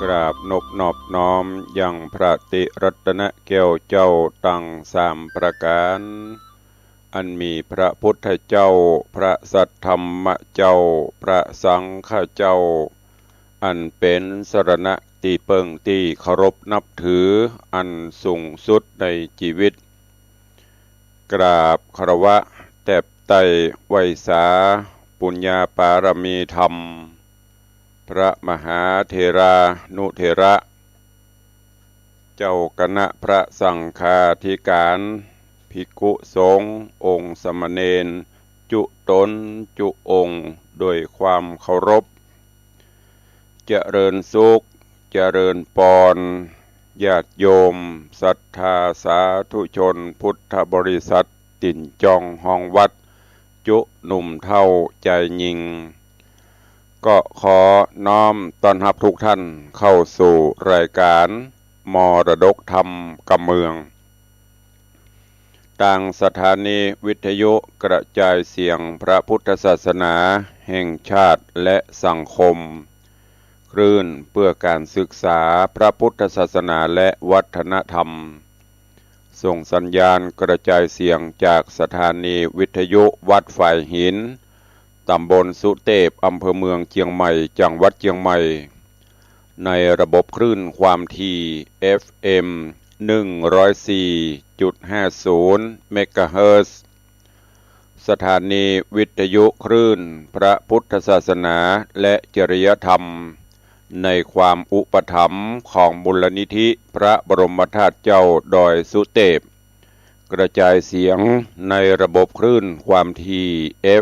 กราบนบนอบน้อมยังพระติรัตนแก้วเจ้าตั้งสามประการอันมีพระพุทธเจ้าพระสัทธรรมเจ้าพระสังฆเจ้าอันเป็นสรณะที่เปิงที่เคารพนับถืออันสูงสุดในชีวิตกราบคารวะแทบไตไวยสาปุญญาปารมีธรรมพระมหาเถรานุเถระเจ้าคณะพระสังฆาธิการภิกขุสงฆ์องค์สมณเณรจุตนจุองค์โดยความเคารพเจริญสุขเจริญปรญาติโยมศรัทธาสาธุชนพุทธบริษัทติ่นจองห้องวัดจุหนุ่มเท่าใจยิงก็ขอน้อมต้อนรับทุกท่านเข้าสู่รายการมรดกธรรมกำเมืองต่างสถานีวิทยุกระจายเสียงพระพุทธศาสนาแห่งชาติและสังคมคลื่นเพื่อการศึกษาพระพุทธศาสนาและวัฒนธรรมส่งสัญญาณกระจายเสียงจากสถานีวิทยุวัดฝ่ายหินตำบลสุเทพอำเภอเมืองเชียงใหม่จังหวัดเชียงใหม่ในระบบคลื่นความถี่ FM 104.50 เมกะเฮิรตซ์สถานีวิทยุคลื่นพระพุทธศาสนาและจริยธรรมในความอุปถัมภ์ของมูลนิธิพระบรมธาตุเจ้าดอยสุเทพกระจายเสียงในระบบคลื่นความถี่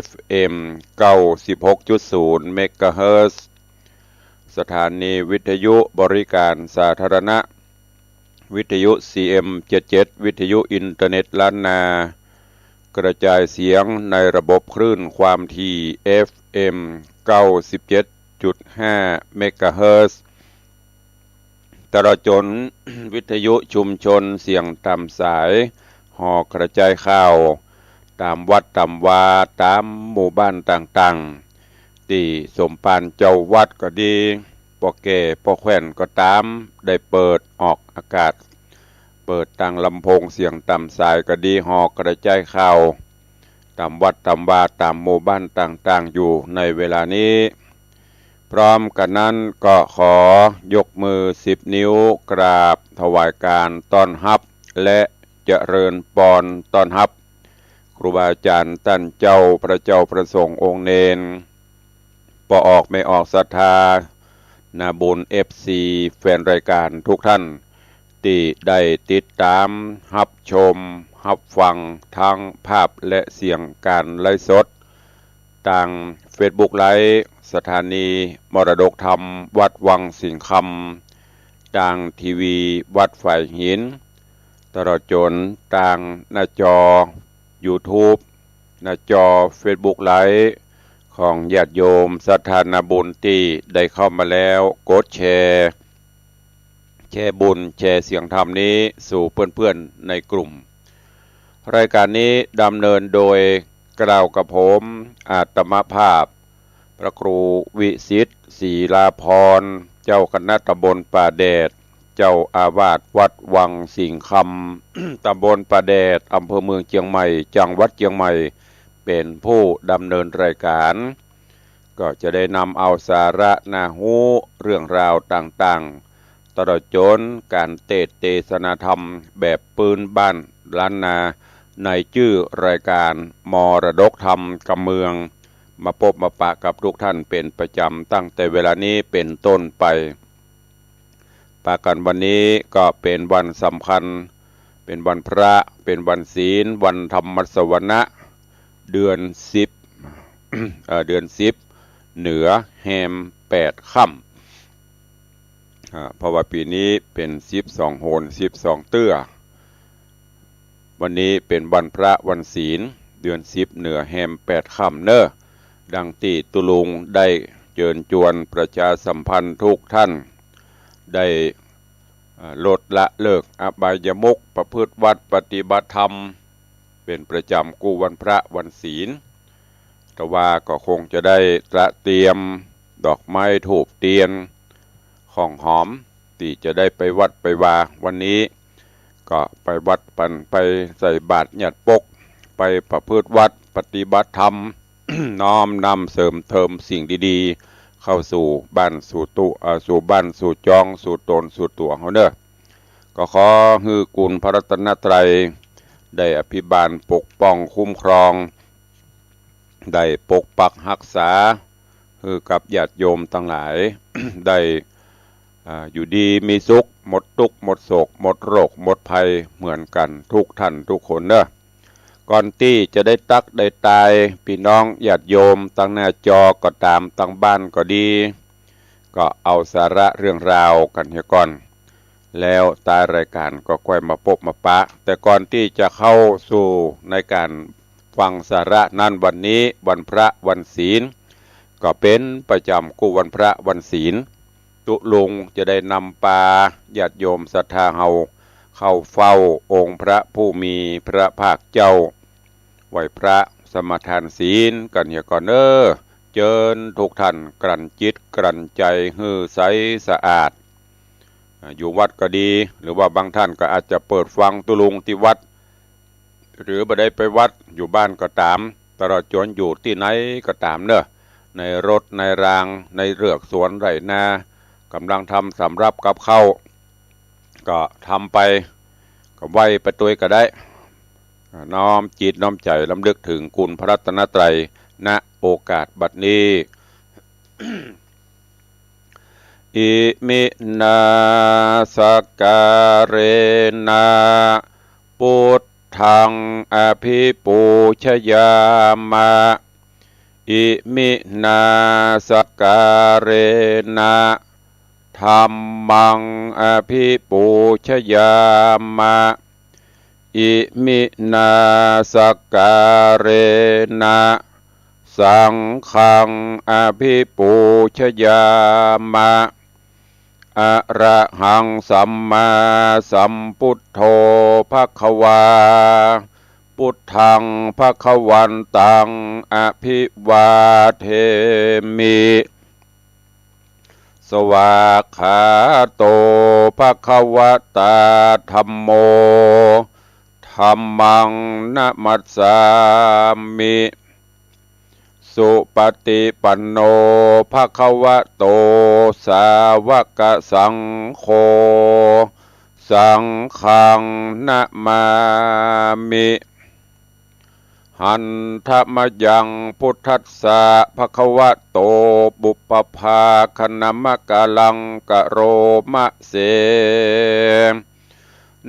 FM 96.0 เมกะเฮิรตซ์สถานีวิทยุบริการสาธารณะวิทยุ CM 77วิทยุอินเทอร์เน็ตล้านนากระจายเสียงในระบบคลื่นความถี่ FM 97.5 เมกะเฮิรตซ์ตลอดจนวิทยุชุมชนเสียงตามสายห่อกระจายข่าวตามวัดตามวาตามหมู่บ้านต่างๆที่สมภารเจ้าวัดก็ดีปอแก่ปอแขวนก็ตามได้เปิดออกอากาศเปิดตั้งลำโพงเสียงตามสายก็ดีห่อกระจายข่าวตามวัดตามวาตามหมู่บ้านต่างๆอยู่ในเวลานี้พร้อมกันนั้นก็ขอยกมือ10นิ้วกราบถวายการต้อนรับและเจริญปรต้อนรับครูบาอาจารย์ท่านเจ้าพระเจ้าประสงค์องค์เนนปอออกไม่ออกศรัทธานาบุญ FC แฟนรายการทุกท่านที่ได้ติดตามรับชมรับฟังทั้งภาพและเสียงการไลฟ์สดทาง Facebook ไลฟ์สถานีมรดกธรรมวัดวังสิงห์คำทางทีวีวัดฝ่ายหินตลอดจนทางหน้าจอ YouTube หน้าจอ Facebook ไลฟ์ของญาติโยมศรัทธานาบุญที่ได้เข้ามาแล้วกดแชร์บุญแชร์เสียงธรรมนี้สู่เพื่อนๆในกลุ่มรายการนี้ดำเนินโดยกล่าวกับผมอาตมภาพพระครูวิสิทธิ์ศรีลาภรณ์เจ้าคณะตำบลป่าแดดเจ้าอาวาสวัดวังสิงห์คำ ตำบลป่าแดดอำเภอเมืองเชียงใหม่จังหวัดเชียงใหม่เป็นผู้ดำเนินรายการก็จะได้นำเอาสาระนาหูเรื่องราวต่างๆตลอดจนการเทศนาธรรมแบบปืนบ้านล้านนาในชื่อรายการมรดกธรรมกำเมืองมาพบมาปะกับทุกท่านเป็นประจำตั้งแต่เวลานี้เป็นต้นไปปากันวันนี้ก็เป็นวันสำคัญเป็นวันพระเป็นวันศีลวันธรรมสวนะเดือน10 เดือน10เหนือแฮม8ค่ำเพราะว่าปีนี้เป็น12โหน12เตื้อวันนี้เป็นวันพระวันศีลเดือน10เหนือแฮม8ค่ำเนอะดังที่ตุลุงได้เชิญชวนประชาสัมพันธ์ทุกท่านได้ลดละเลิกอบายมุขประพฤติวัดปฏิบัติธรรมเป็นประจำกู้วันพระวันศีลแต่ว่าก็คงจะได้ตระเตรียมดอกไม้ธูปเทียน ของหอมที่จะได้ไปวัดไปวาวันนี้ก็ไปวัดปันไปใส่บาตรหยัดปกไปประพฤติวัดปฏิบัติธรรม น้อมนำเสริมเติมสิ่งดีๆเข้าสู่บ้านสู่ตุสู่บ้านสู่จองสู่ตนสู่ตัวเขาเด้อก็ขอฮือกุลพระรัตนตรัยได้อภิบาลปกป้องคุ้มครองได้ปกปักรักษาฮือกับญาติโยมทั้งหลาย ได้อยู่ดีมีสุขหมดทุกข์หมดโศกหมดโรคหมดภัยเหมือนกันทุกท่านทุกคนเด้อก่อนที่จะได้ตักได้ตายพี่น้องญาติโยมตั้งหน้าจอก็ตามตั้งบ้านก็ดีก็เอาสาระเรื่องราวกันเฮียก่อนแล้วตายรายการก็ค่อยมาพบมาปะแต่ก่อนที่จะเข้าสู่ในการฟังสาระนั้นวันนี้วันพระวันศีลก็เป็นประจำกูวันพระวันศีลตุลุงจะได้นำปาญาติโยมศรัทธาเฮาเข้าเฝ้าองค์พระผู้มีพระภาคเจ้าไหวพระสมทานศีลกันเฮียก่อนเจิญทุกท่านกลั่นจิตกลั่นใจฮือใสสะอาดอยู่วัดก็ดีหรือว่าบางท่านก็อาจจะเปิดฟังตุลุงที่วัดหรือบ่ได้ไปวัดอยู่บ้านก็ตามตลอดจนอยู่ที่ไหนก็ตามในรถในรางในเรือกสวนไร่นากำลังทำสำรับกับข้าวก็ทำไปก็ไหวไปตัวก็ได้น้อมจิตน้อมใจลำลึกถึงคุณพระรัตนตรัยณโอกาสบัดนี้ อิมินาสการเรนะพุทธังอภิปูชยามะอิมินาสการเรนะธัมมังอภิปูชยามะอิมินาสการเรนะสังฆังอภิปูชยามะอะระหังสัมมาสัมพุทโธภควาพุทธังภควันตังอภิวาเทมิสวากขาโตภควตาธัมโมธัมมังนะมัสสามิสุปฏิปันโนภควโตสาวกสังโฆสังฆังนะมามิหันธมยังพุทธัสสะภควโตบุปภาคณมกะลังกะโรมะเส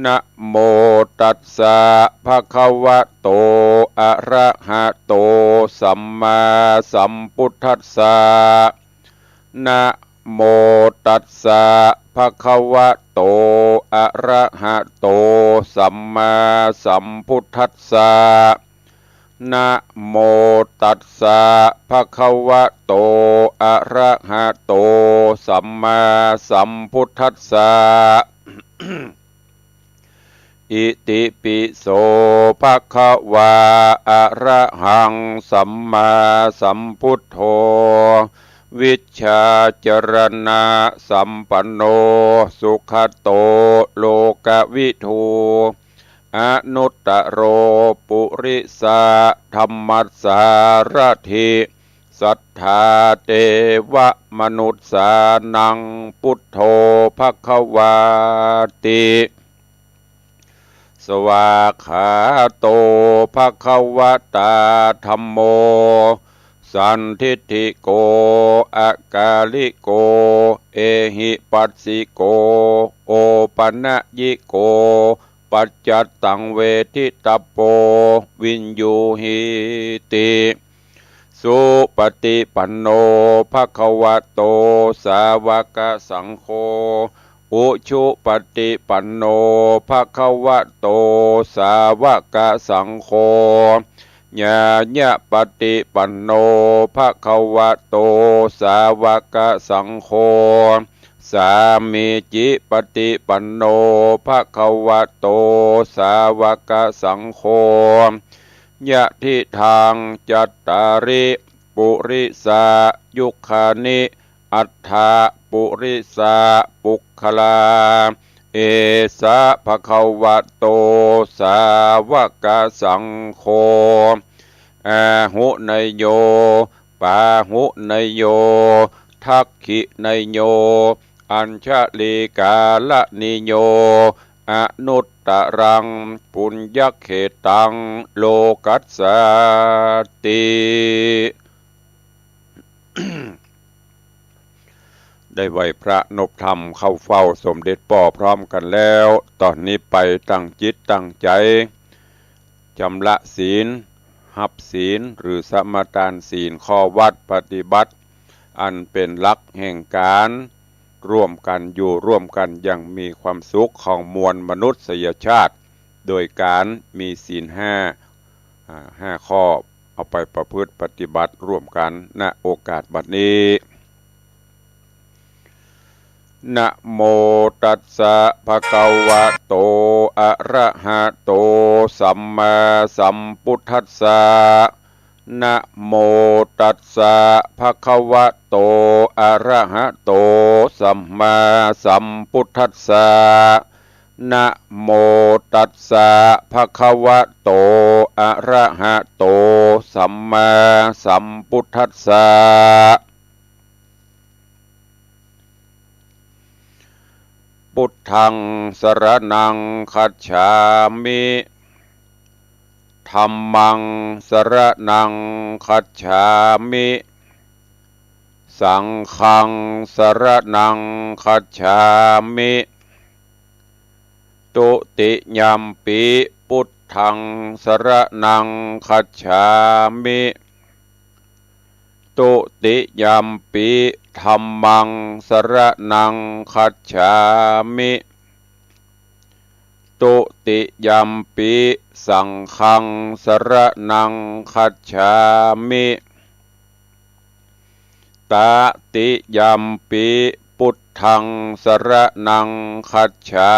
นะโมตัสสะภะคะวะโตอะระหะโตสัมมาสัมพุทธัสสะนะโมตัสสะภะคะวะโตอะระหะโตสัมมาสัมพุทธัสสะนะโมตัสสะภะคะวะโตอะระหะโตสัมมาสัมพุทธัสสะ อิติปิโสภะคะวะอะระหังสัมมาสัมพุทโธวิชชาจรณะสัมปันโนสุขโตโลกวิทูอนุตตโรปุริสาธัมมัสสารถิสัทธาเทวมนุษสานังพุทโธภควาติสวากขาโตภควตาธัมโมสันทิฏฐิโกอากาลิโกเอหิปัสสิโกโอปัญญิโกปัจจัตตังเวทิตาโปวินยูหิติสุปฏิปันโนภควโตสาวกสังโฆอุชุปฏิปันโนภควโตสาวกสังโฆญาญะปฏิปันโนภควโตสาวกสังโฆสามีจิปฏิปันโนภควโตสาวกสังโฆยะทิทางจัตตาริปุริสายุคานิ อัฏฐปุริสาปุคคลาเอสะภะคะวะโตสาวกสังโฆอาหุนยโยปาหุนยโยทักขินยโยอัญชลีกาลนิโยอนุตตรังปุญญเขตังโลกัสสติ ได้ไหวพระนพธรรมเข้าเฝ้าสมเด็จป่อพร้อมกันแล้วตอนนี้ไปตั้งจิตตั้งใจจำละศีลหับศีลหรือสมทานศีลข้อวัดปฏิบัติอันเป็นหลักแห่งการร่วมกันอยู่ร่วมกันอย่างมีความสุขของมวลมนุษยชาติโดยการมีศีลห้าข้อเอาไปประพฤติปฏิบัติร่วมกันณโอกาสบัดนี้นะโมตัสสะภะคะวะโตอะระหะโตสัมมาสัมพุทธัสสะนะโมตัสสะภะคะวะโตอะระหะโตสัมมาสัมพุทธัสสะนะโมตัสสะภะคะวะโตอะระหะโตสัมมาสัมพุทธัสสะพุทธังสรณังคัจฉามิธัมมังสรณังคัจฉามิสังฆังสรณังคัจฉามิตุติยัมปิพุทธังสรณังคัจฉามิตุติยัมปิธัมมังสรณังคัจฉามิตุติยัมปิสังฆังสรณังคัจฉามิตติยัมปิพุทธังสรณังคัจฉา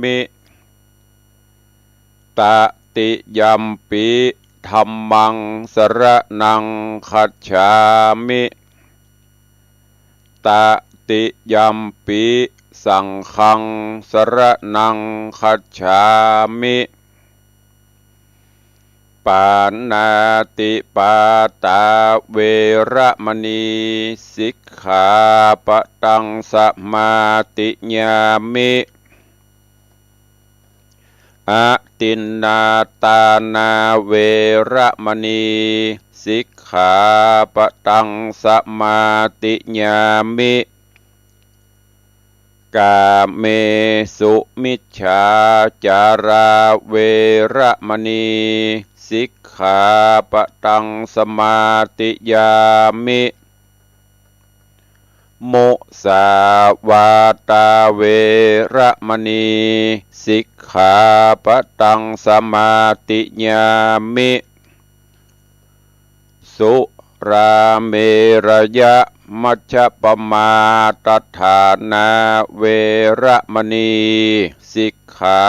มิตติยัมปิธัมมังสรณังคัจฉามิตติยัมปิสังฆังสรณังคัจฉามิปานาติปาตาเวระมณีสิกขาปะตังสมาติญามิอะตินนาตานาเวระมณีสิกขาปะตังสมาติญามิกาเมสุมิจฉาจาราเวระมณีสิกขาปะตังสมาติญามิมุสาวาตาเวระมณีสิกขาปะตังสมาติญามิสุราเมรยะมัชฌัปปมาตฐานาเวระมณีสิกขา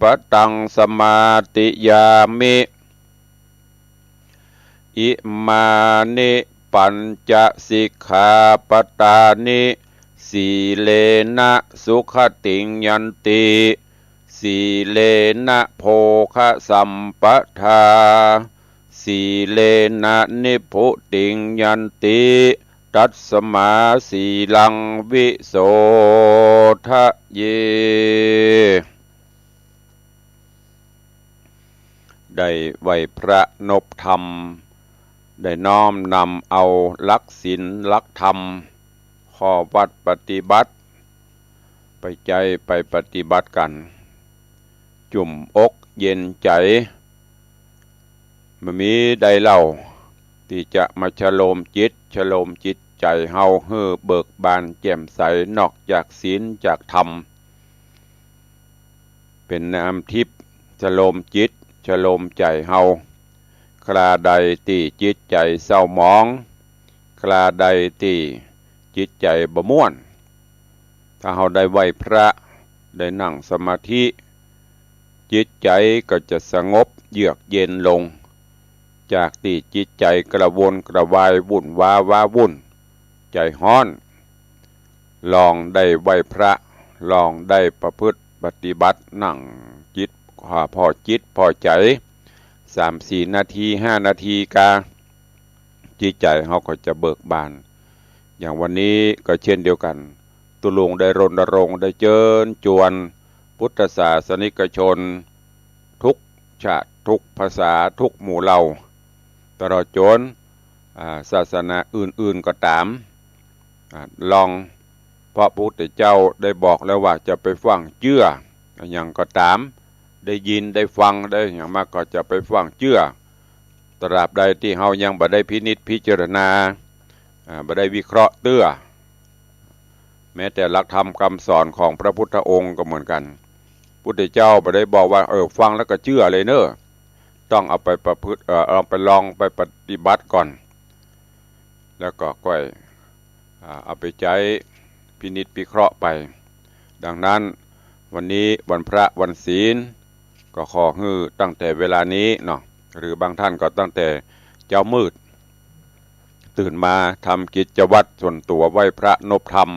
ปะตังสมาติญามิอิมานิปัญจสิกขาปทานิสีเลนะสุขติงยันติสีเลนะโภคสัมปทาสีเลนะนิพพุติงยันติตัสสมาสีลังวิโสทะเยได้ไหวพระนพธรรมได้น้อมนำเอาหลักศีลหลักธรรมข้อวัดปฏิบัติไปใจไปปฏิบัติกันจุ่มอกเย็นใจมันมีใดเล่าที่จะมาฉโลมจิตใจเฮาเฮือเบิกบานแจ่มใสนอกจากศีลจากธรรมเป็นน้ำทิพย์ฉโลมจิตฉโลมใจเฮาคราใดที่จิตใจเศร้าหมองคราใดที่จิตใจบ่ม่วนถ้าเฮาได้ไหว้พระได้นั่งสมาธิจิตใจก็จะสงบเยือกเย็นลงจากที่จิตใจกระวนกระวายวุ่นว้าวุ่นใจฮ้อน ลองได้ไหว้พระลองได้ประพฤติปฏิบัตินั่งจิตพอจิตพอใจ3-4 นาที5 นาทีกาจิตใจเขาก็จะเบิกบานอย่างวันนี้ก็เช่นเดียวกันตุลุงได้รณรงค์ได้เชิญชวนพุทธศาสนิกชนทุกชาติทุกภาษาทุกหมู่เหล่าตลอดจนศาสนาอื่นๆก็ตามลองพระพุทธเจ้าได้บอกแล้วว่าจะไปฟังเชื่ออย่างก็ตามได้ยินได้ฟังได้อย่างมากก็จะไปฟังเชื่อตราบใดที่เฮายังบ่ได้พินิจพิจารณาบ่ได้วิเคราะห์เตื้อแม้แต่หลักธรรมคำสอนของพระพุทธองค์ก็เหมือนกันพุทธเจ้าบ่ได้บอกว่าฟังแล้วก็เชื่อเลยเนอะต้องเอาไปประพฤติเอาไปลองไปปฏิบัติก่อนแล้วก็ค่อยเอาไปใช้พินิจพิเคราะห์ไปดังนั้นวันนี้วันพระวันศีลก็ขอฮือตั้งแต่เวลานี้เนาะหรือบางท่านก็ตั้งแต่เช้ามืดตื่นมาทำกิจวัตรส่วนตัวไหว้พระนบธรรม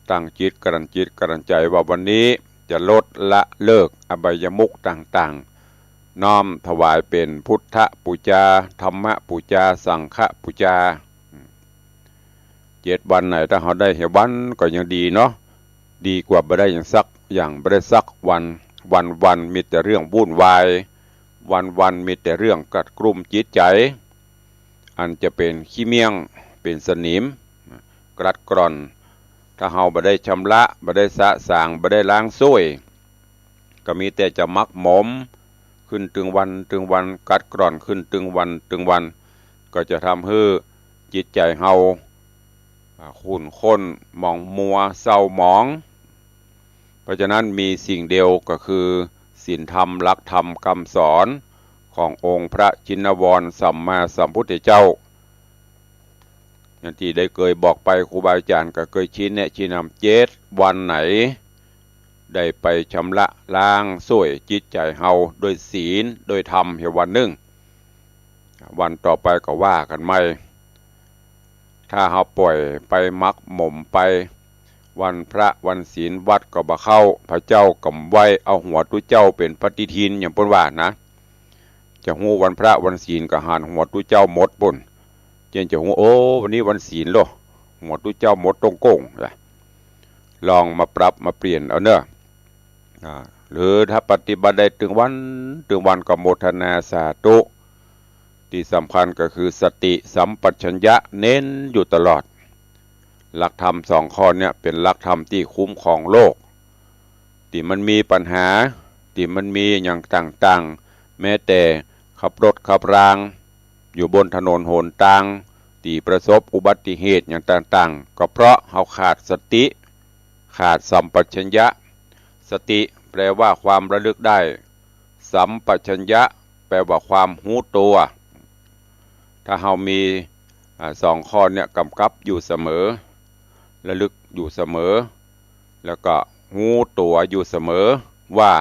ตั้งจิตกรันใจว่าวันนี้จะลดละเลิกอบายมุขต่างๆน้อมถวายเป็นพุทธปูชาธรรมปูชาสังฆปูชา7 วันไหนถ้าเราได้เห็นวันก็ยังดีเนาะดีกว่าไม่ได้อย่างไม่ได้สักวันมีแต่เรื่องวุ่นวายวันมีแต่เรื่องกัดกลุ่มจิตใจอันจะเป็นขี้เมี่ยงเป็นสนิมกรัดกร่อนถ้าเราไม่ได้ชำระไม่ได้สะสางไม่ได้ล้างซ้วยก็มีแต่จะมักหมมขึ้นตึงวันกัดกร่อนขึ้นตึงวันก็จะทำให้จิตใจเราขุ่นข้นหมองมัวเศร้าหมองเพราะฉะนั้นมีสิ่งเดียวก็คือศีลธรรมหลักธรรมคำสอนขององค์พระชินวรสัมมาสัมพุทธเจ้าอย่างที่ได้เคยบอกไปครูบาอาจารย์ก็เคยชี้แนะชี้นำ7 วันไหนได้ไปชำระล้างส่วยจิตใจเฮาด้วยศีลด้วยธรรมเหี่ยวันหนึ่งวันต่อไปก็ว่ากันไม่ถ้าเฮาปล่อยไปมักหม่มไปวันพระวันศีลวัดก็บ่เข้าพระเจ้ากำไว้เอาหัวตุเจ้าเป็นปฏิทินอย่างเพิ่นว่านะจะฮู้วันพระวันศีลก็หานหัวตุเจ้าหมดปุ่นเจนจะฮู้โอ้วันนี้วันศีลโลหัวตุเจ้าหมดตรงโก่งลองมาปรับมาเปลี่ยนเอาเนอะหรือถ้าปฏิบัติได้ถึงวันก็โมทนาสาธุที่สำคัญก็คือสติสัมปชัญญะเน้นอยู่ตลอดหลักธรรม2 ข้อเนี่ยเป็นหลักธรรมที่คุ้มครองโลกที่มันมีปัญหาที่มันมีอย่างต่างๆแม้แต่ขับรถขับรางอยู่บนถนนหนทางที่ประสบอุบัติเหตุอย่างต่างๆก็เพราะเราขาดสติขาดสัมปชัญญะสติแปลว่าความระลึกได้สัมปชัญญะแปลว่าความรู้ตัวถ้าเรามี2 ข้อเนี่ยกำกับอยู่เสมอระลึกอยู่เสมอแล้วก็รู้ตัวอยู่เสมอว่า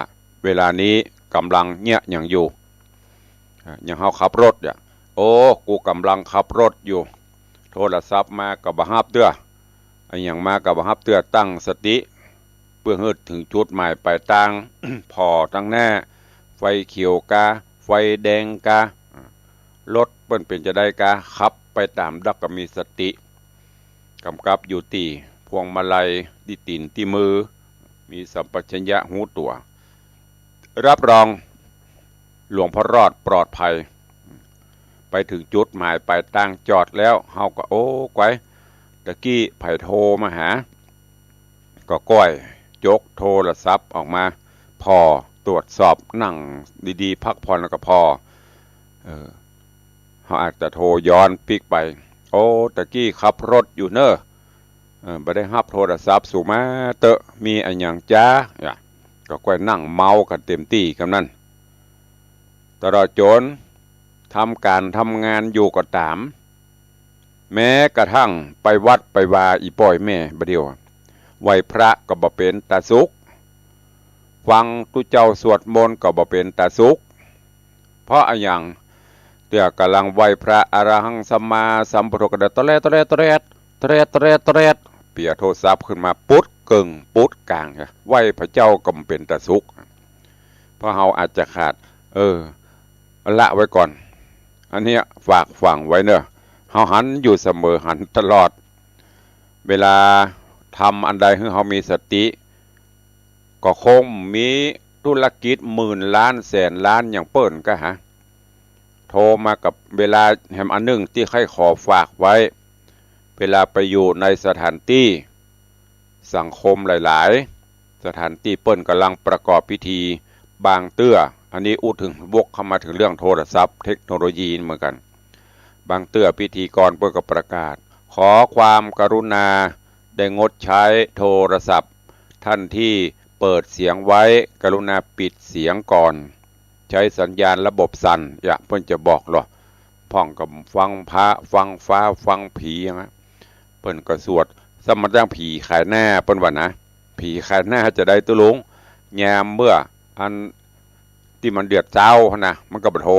เวลานี้กำลังเนี่ยอย่างอยู่อย่างเราขับรถเนี่ยโอ้กูกำลังขับรถอยู่โทรศัพท์มากับบังคับเตื้ออย่างมากับบังคับเตื้อตั้งสติเพื่อให้ถึงจุดหมายปลายทาง พอตั้งหน้าไฟเขียวกาไฟแดงการถเปิ้นเป็นจะได้กาขับไปตามดักก็มีสติกำกับอยู่ที่พวงมาลัยที่ตีนที่มือมีสัมปชัญญะหูตัวรับรองหลวงพ่อรอดปลอดภัยไปถึงจุดหมายปลายทางจอดแล้วเฮาก็โอ้ไกวตะกี้ไผโทรมาหาก็ก้อยยกโทรศัพท์ออกมาพอตรวจสอบนั่งดีๆพักผ่อนแล้วก็พอเขาอาจจะโทรย้อนปิกไปโอ้ตะกี้ขับรถอยู่เนอะบ่ได้รับโทรศัพท์สู่มาเตอะมีอันหยังจ้าก็ก้อยนั่งเมากันเต็มที่กำนั้นตลอดจนทำการทำงานอยู่ก็ตามแม้กระทั่งไปวัดไปวาอีป่อยแม่บ่เดียวไหว้พระก็บ่เป็นตาสุขฟังตุเจ้าสวดมนต์ก็บ่เป็นตาสุขเพราะอันหยังเดี๋ยวกำลังไหว้พระอรหังสัมมาสัมพุทโธกันตะแล เปียโทรศัพท์ขึ้นมาปุ๊ดเกิงปุ๊ดกลางไหวพระเจ้าก็เป็นตะสุกเพราะเราอาจจะขาดละไว้ก่อนอันเนี้ยฝากฝังไว้เนอะเฮาหันอยู่เสมอหันตลอดเวลาทำอันใดให้เฮามีสติก็คงมีธุรกิจหมื่นล้านแสนล้านอย่างเปิ้นก็โทรมากับเวลาแหมอันหนึ่งที่ใครขอฝากไว้เวลาไปอยู่ในสถานที่สังคมหลายๆสถานที่เปิ้นกำลังประกอบพิธีบางเตื้ออันนี้อู้ถึงวกเข้ามาถึงเรื่องโทรศัพท์เทคโนโลยีเหมือนกันบางเตื้อพิธีกรเปิ้นก็ประกาศขอความกรุณาได้งดใช้โทรศัพท์ท่านที่เปิดเสียงไว้กรุณาปิดเสียงก่อนใช้สัญญาณระบบสั่นอย่าเพิ่นจะบอกหรอพ่องกับฟังพระฟังฟ้าฟังผีอย่างนั้นเพิ่นก็สวดสมตั้งผีขายหน้าเปิ้นว่านะผีขายหน้าจะได้ตุลุงแยมเมื่ออันที่มันเดือดเจ้านะมันก็บ่โถ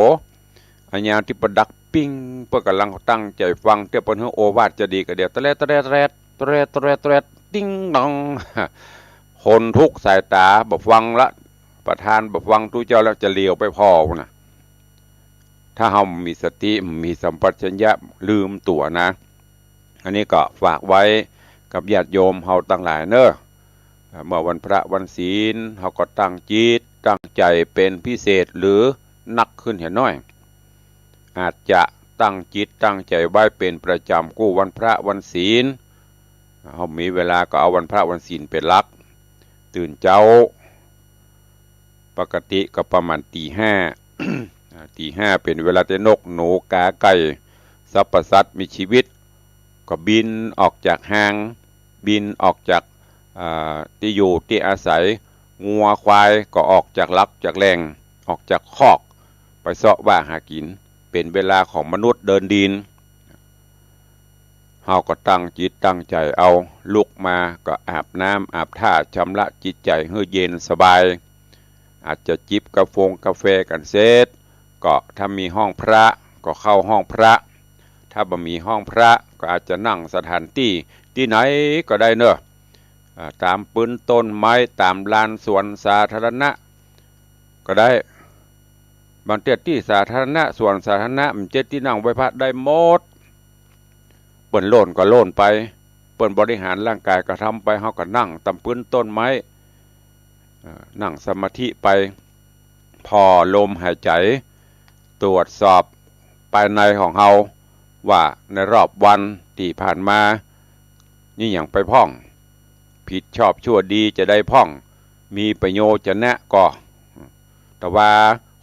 อันยามที่ประดักปิ้งเปิ้นกำลังตั้งใจฟังเตี้ยเปิ้นเฮาโอวาทจะดีก็เดี๋ยวตะแรดติ้งดองคนทุกสายตาบ่ฟังละประธานบ่ฟังทุเจ้าแล้วจะเลี้ยวไปพ่อนะถ้าเฮามีสติมีสัมปชัญญะลืมตัวนะอันนี้ก็ฝากไว้กับญาติโยมเฮาตั้งหลายเนอะเมื่อวันพระวันศีลเฮาก็ตั้งจิตตั้งใจเป็นพิเศษหรือนักขึ้นเห็นน้อยอาจจะตั้งจิตตั้งใจไว้เป็นประจำกู้วันพระวันศีลเฮามีเวลาก็เอาวันพระวันศีลเป็นหลักตื่นเจ้าปกติก็ประมาณตี 5 ตี 5เป็นเวลาที่นกหนูกาไก่สรรพสัตว์มีชีวิตก็บินออกจากหางบินออกจากที่อยู่ที่อาศัยงัวควายก็ออกจากลักจากแรงออกจากคอกไปเสาะว่าหากินเป็นเวลาของมนุษย์เดินดินเฮาก็ตั้งจิตตั้งใจเอาลุกมาก็อาบน้ำอาบท่าชำระจิตใจให้เย็นสบายอาจจะจิบกาแฟกันเสร็จก็ถ้ามีห้องพระก็เข้าห้องพระถ้าบ่มีห้องพระก็อาจจะนั่งสถานที่ไหนก็ได้เนอะตามปืนต้นไม้ตามลานสวนสาธารณะก็ได้บางที่สาธารณะสวนสาธารณะมันที่นั่งไว้พระได้หมดเปิ้นโล่นก็โล่นไปเปิ้นบริหารร่างกายก็ทำไปเฮาก็นั่งตามปืนต้นไม้นั่งสมาธิไปพอลมหายใจตรวจสอบภายในของเฮาว่าในรอบวันที่ผ่านมานี่อย่างไปพ่องผิดชอบชั่วดีจะได้พ่องมีประโยชน์จะแนะก็แต่ว่า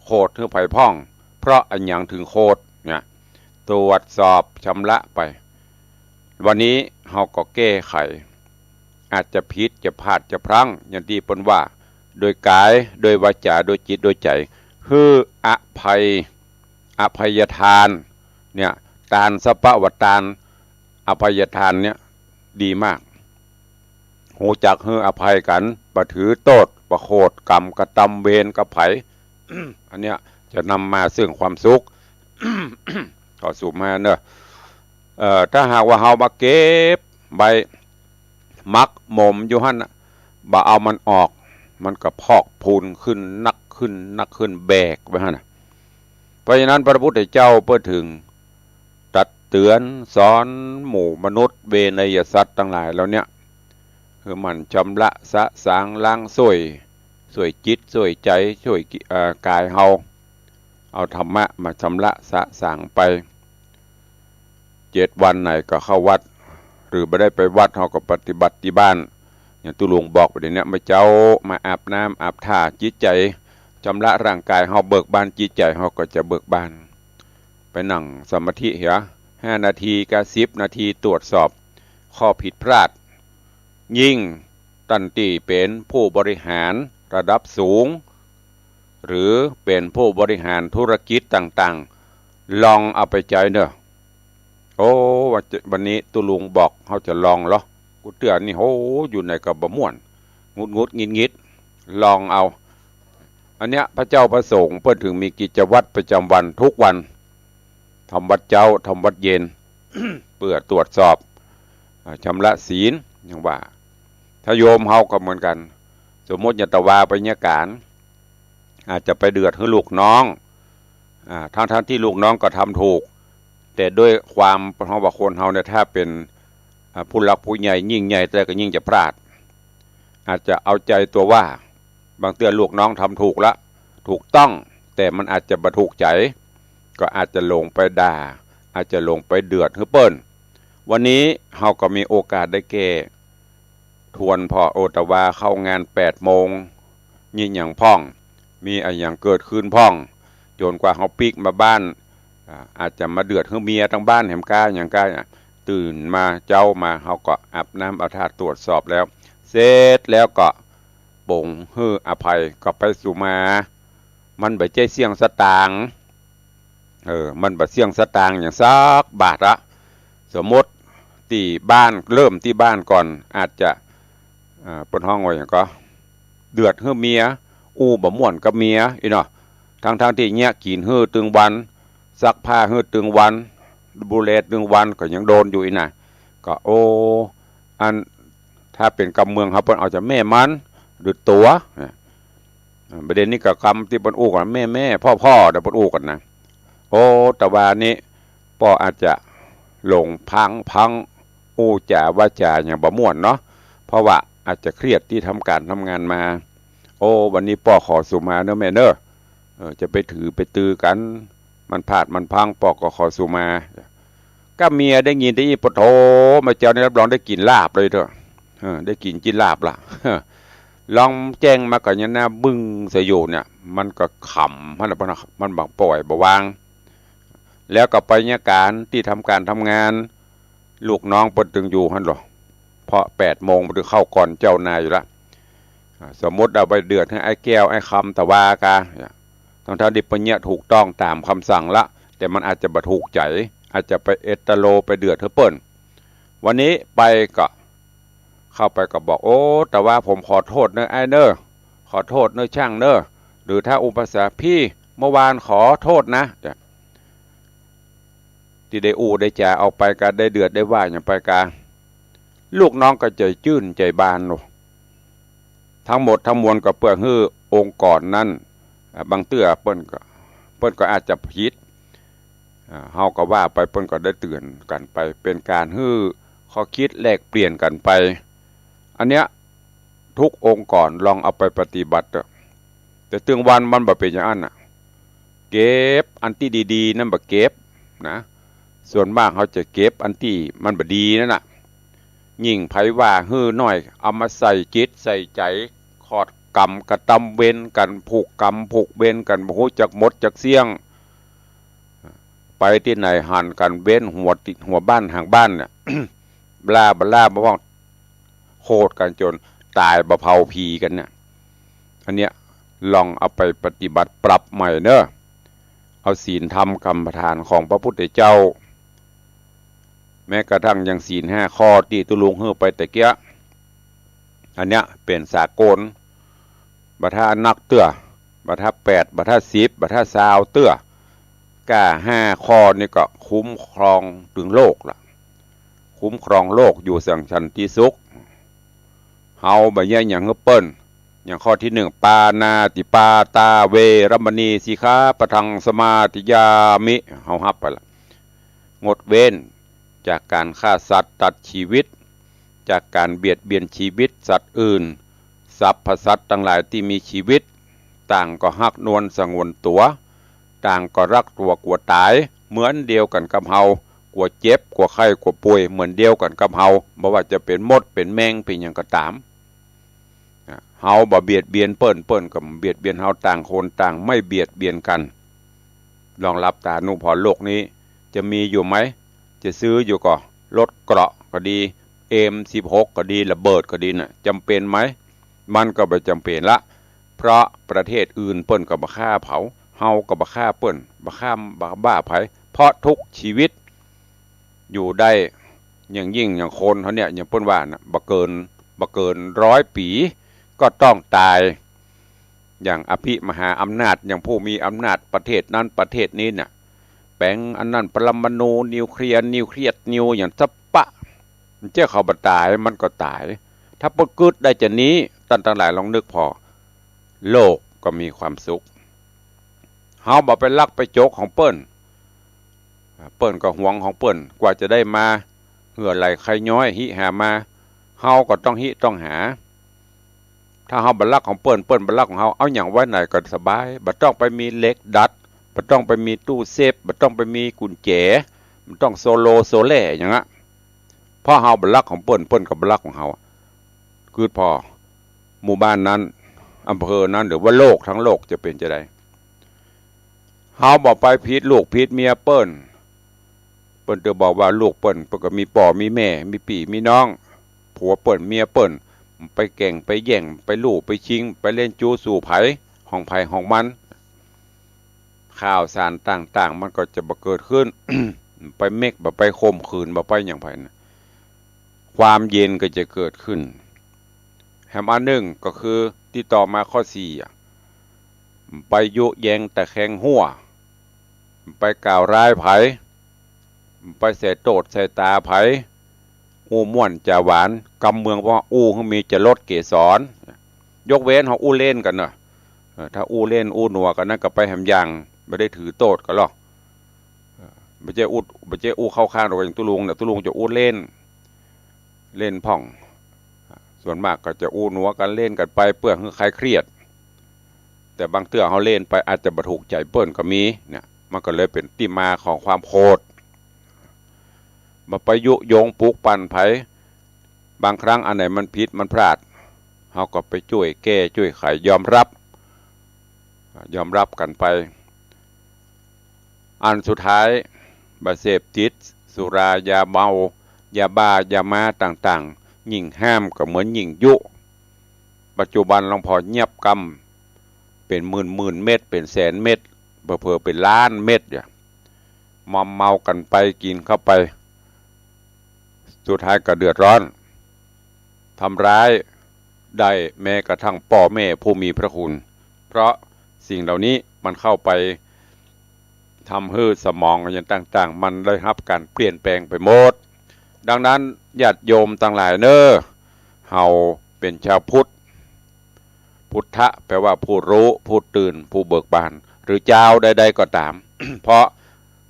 โคตรถึงไผพ่องเพราะอันอย่างถึงโคตรเนี่ยตรวจสอบชำระไปวันนี้เฮาก็แก้ไขอาจจะผิดจะพลาดจะพลั้งอย่างที่เปิ้นว่าโดยกายโดยวาจาโดยจิตโดยใจคืออภัยทานเนี่ยทานสัพพวทานอภัยทานเนี่ยดีมากหูจักให้อภัยกันบ่ถือโทษบ่โคตรกรรมกระทำเวรกับไผ อันเนี้ยจะนำมาซึ่งความสุข ขอสูบมาเนอะถ้าหากว่าเฮามาเก็บใบมักหม่มอยู่หั่นน่ะบ่เอามันออกมันก็พอกพูนขึ้นนักขึ้นแบกไว้หั่นน่ะเพราะฉะนั้นพระพุทธเจ้าเพื่อถึงตัดเตือนสอนหมู่มนุษย์เวนยสัตว์ทั้งหลายแล้วเนี่ยคือมันชำระสะสางล้างช่วยจิตช่วยใจช่วยกายเฮาเอาธรรมะมาชำระสะสางไป7 วันไหนก็เข้าวัดหรือไม่ได้ไปวัดเฮาก็ปฏิบัติที่บ้านอย่างตุลุงบอกไปเดี๋ยวนี้มาเจ้ามาอาบน้ำอาบท่าจิตใจชำระร่างกายเฮาเบิกบานจิตใจเฮาก็จะเบิกบานไปนั่งสมาธิเหรอ5 นาทีกับ10 นาทีตรวจสอบข้อผิดพลาดยิ่งตันตีเป็นผู้บริหารระดับสูงหรือเป็นผู้บริหารธุรกิจต่างๆลองเอาไปใจเนอะโอ้วันนี้ตุลุงบอกเขาจะลองเหรอกูเตือนนี่โหอยู่ในกับบะม่วนงุดงิดลองเอาอันเนี้ยพระเจ้าพระสงฆ์เพื่อถึงมีกิจวัตรประจำวันทุกวันทำวัดเช้าทำวัดเย็น เพื่อตรวจสอบชำระศีล อย่างว่าถ้าโยมเฮาก็เหมือนกันสมมติยตวาไปเนี่ยการอาจจะไปเดือดให้ลูกน้องทั้งที่ลูกน้องก็ทำถูกแต่ด้วยความเพราะว่าคนเฮาเนี่ยถ้าเป็นผู้หลักผู้ใหญ่ยิ่งใหญ่แต่ก็ยิ่งจะพลาดอาจจะเอาใจตัวว่าบางเตือนลูกน้องทำถูกละถูกต้องแต่มันอาจจะบ่ถูกใจก็อาจจะลงไปด่าอาจจะลงไปเดือดให้เปิ้นวันนี้เฮาก็มีโอกาสได้แก้ทวนพอโอตวาเข้างาน8 โมงยิ่งอย่างพ่องมีอะไรอย่างเกิดขึ้นพ่องจนกว่าเฮาปิกมาบ้านอาจจะมาเดือดให้เมียทั้งบ้านแหมก้าอย่างก้าตื่นมาเจ้ามาเฮาก็อาบน้ำเอาท่าตรวจสอบแล้วเสร็จแล้วก็ปงฮื้ออภัยก็ไปสู่มามันบ่ใจเสี่ยงสตางค์มันบ่เสี่ยงสตางค์อย่างสักบาทละสมมติที่บ้านเริ่มที่บ้านก่อนอาจจะเปิ้นห้องไว้อย่างก็เดือดฮื้อเมียบ่ม่วนกับเมียอีเนาะทั้งที่เงี้ยกินฮื้อตึงวันซักผ้าฮื้อตึงวันบูเลตตึงวันก็ยังโดนอยู่อีน่ะก็อันถ้าเป็นกำเมืองครับเปิ้นเอาจะแม่มันหรือตัวประเด็นนี้ก็คำที่เปิ้นอู้กันแม่พ่อเดี๋ยวเปิ้นอู้กันนะแต่ว่านี้ป่ออาจจะหลงพังจ่าว่าจ่าอย่างบ่ม่วนเนาะเพราะว่าอาจจะเครียดที่ทำงานมาวันนี้ป่อขอสุมาเนอะแม่เนอะจะไปถือไปตือกันมันพลาดมันพังป่อก็ขอสุมาก็เมียได้ยินได้ยินปะโถมาเจ้านี่รับรองได้กินลาบเลยเถอะได้กินจินลาบล่ะลองแจ้งมาก่อนเนี่ยนะบึ้งเสยอยู่เนี่ยมันก็ขำมันบังปล่อยบ่วางแล้วก็ไปเนี่ยการที่ทำงานลูกน้องเปิดตึงอยู่ฮั่นหรอเพราะ8 โมงมันถึงเข้าก่อนเจ้านายอยู่ละสมมติเอาไปเดือดให้ไอ้แก้วไอ้คำตะวากาทั้งดิบปัญญาถูกต้องตามคำสั่งละแต่มันอาจจะบ่ถูกใจอาจจะไปเอตโลไปเดือดเธอเปิ้นวันนี้ไปก็เข้าไปก็บอกแต่ว่าผมขอโทษเนอะไอ้เนอะขอโทษเนอะช่างเนอะหรือถ้าอุปสรรคพี่เมื่อวานขอโทษนะที่ได้ได้จ่าเอาไปกันได้เดือดได้ว่าอย่างไปกาลูกน้องก็ใจจื้นใจบานโนทั้งหมดทั้งมวลก็เพื่อให้องค์กรนั้นบางเตื้อเปิ้นก็อาจจะผิดเฮาก็ว่าไปเปิ้นก็ได้เตือนกันไปเป็นการให้ข้อคิดแลกเปลี่ยนกันไปอันเนี้ยทุกองค์กรลองเอาไปปฏิบัติแต่ตึงวันมันบ่เป็นอย่างนั้นน่ะเก็บอันที่ดีๆนั่นบ่เก็บนะส่วนมากเขาจะเก็บอันที่มันบ่ดีนั่นน่ะยิ่งไผว่าฮื้อน้อยเอามาใส่จิตใส่ใจขอดกรรมกระตำเว้นกันผูกกรรมผูกเว้นกันบ่ฮู้จักหมดจักเสี่ยงไปที่ไหนหันกันเว้นหัวติดหัวบ้านห่างบ้านเนี่ย บลาบ่ว่าโคตรกันจนตายบ่เผาผีกันเนี่ยอันเนี้ยลองเอาไปปฏิบัติปรับใหม่เนอะเอาศีลธรรมกรรมฐานของพระพุทธเจ้าแม้กระทั่งยังศีล5 ข้อที่ตุลุงเฮือไปแต่เกี้ยอันเนี้ยเป็นสากลบัท่านักเตื้อบัท่า8บัท่า10บัท่า20เตื้อกล้า5 ข้อนี่ก็คุ้มครองถึงโลกล่ะคุ้มครองโลกอยู่สังสันติสุขเฮาบ่แย่อย่างเฮือเปิ้นอย่างข้อที่1ปานาติปาตาเวรมณีสิกขาปะทังสมาธิยามิเฮารับไปละงดเว้นจากการฆ่าสัตว์ตัดชีวิตจากการเบียดเบียนชีวิตสัตว์อื่นสรรพสัตว์ทั้งหลายที่มีชีวิตต่างก็ฮักนวลสงวนตัวต่างก็รักตัวกลัวตายเหมือนเดียวกันกับเฮากลัวเจ็บกลัวไข้กลัวป่วยเหมือนเดียวกันกับเฮาบ่ว่าจะเป็นมดเป็นแมงเป็นหยังก็ตามเฮาบ่เบียดเบียนเปิ้นก็เบียดเบียนเฮาต่างคนต่างไม่เบียดเบียนกันลองรับตานุพรโลกนี้จะมีอยู่ไหมจะซื้ออยู่ก็รถเกราะก็ดีM16ก็ดีระเบิดก็ดีน่ะจำเป็นไหมมันก็ไม่จำเป็นละเพราะประเทศอื่นเปิ้นก็บ่ฆ่าเผาเฮาก็บ่ฆ่าเปิ้นบ่ฆ่าบ้าไผเพราะทุกชีวิตอยู่ได้อย่างยิ่งอย่างคนเขาเนี่ยอย่างเปิ้นว่าน่ะบ่เกิน100 ปีก็ต้องตายอย่างอภิมหาอำนาจอย่างผู้มีอำนาจประเทศนั้นประเทศนี้เนี่ยแปลงอันนั้นปรมาณูนิวเคลียร์นิวอย่างซับปะ เจ้าเขาบ่ตายมันก็ตายถ้าปกึดได้จะนี้ท่านทั้งหลายลองนึกพอโลกก็มีความสุขเฮาบ่ไปลักไปโจกของเปิ้นก็หวงของเปิ้นกว่าจะได้มาเหือไหลไข่ย้อยหิหามาเฮาก็ต้องหิต้องหาถ้าเฮาบ่ลักของเปิ้นบ่ลักของเฮาเอาหยังไว้ไหนก็สบายบ่ต้องไปมีเหล็กดัดบ่ต้องไปมีตู้เซฟบ่ต้องไปมีกุญแจบ่ต้องโซโลโซเล่หยังอะเพราะเฮาบ่ลักของเปิ้นก็บ่ลักของเฮาคือพอหมู่บ้านนั้นอำเภอนั้นหรือว่าโลกทั้งโลกจะเป็นจังได๋เฮาบ่ไปผิดลูกผิดเมียเปิ้นจะบอกว่าลูกเปิ้นก็มีพ่อมีแม่มีพี่มีน้องผัวเปิ้นเมียเปิ้นไปแก่งไปแย่งไปลู่ไปชิงไปเล่นจู้สู่ไผห้องไผห้องมันข่าวสารต่างๆมันก็จะบ่เกิดขึ้น ไปเมกบ่ไปข่มขืนบ่ไปหยังไผนะความเย็นก็จะเกิดขึ้นแถมอันหนึ่งก็คือที่ต่อมาข้อ4ไปยุแยงแต่แข้งหัวไปกล่าวร้ายไผไปเสโตดใส่ตาไผอู้ม่วนจะหวานกำเมืองว่าอู้เขามีจะลดเกสรยกเว้นเขาอู้เล่นกันเนอะถ้าอู้เล่นอู้หนัวกันนั่นก็ไปแหมยังไม่ได้ถือโตดกันหรอกไม่ใช่อู้เข้าข้างเราอย่างตุลุงเนี่ยตุลุงจะอู้เล่นพ่องส่วนมากก็จะอู้หนัวกันเล่นกันไปเพื่อให้ใครเครียดแต่บางเทื่อเขาเล่นไปอาจจะบรรทุกใจเปิ้นก็มีเนี่ยมันก็เลยเป็นที่มาของความโคตรมาไปยุยงปลูกปั่นไผบางครั้งอันไหนมันผิดมันพลาดเฮาก็ไปช่วยแก้ช่วยไขยอมรับกันไปอันสุดท้ายบาเสพติดสุรายาเมายาบ้ายามาต่างๆยิ่งห้ามก็เหมือนยิ่งยุปัจจุบันลองพอเงียบกำเป็นหมื่นเม็ดเป็นแสนเม็ดเผลอเป็นล้านเม็ดเนี่ยมอมเมากันไปกินเข้าไปสุดท้ายก็เดือดร้อนทำร้ายได้แม้กระทั่งพ่อแม่ผู้มีพระคุณเพราะสิ่งเหล่านี้มันเข้าไปทำให้สมองอย่างต่างๆมันได้รับการเปลี่ยนแปลงไปหมดดังนั้นญาติโยมต่างหลายเน้อเฮาเป็นชาวพุทธแปลว่าผู้รู้ผู้ตื่นผู้เบิกบานหรือเจ้าใดๆก็ตาม เพราะ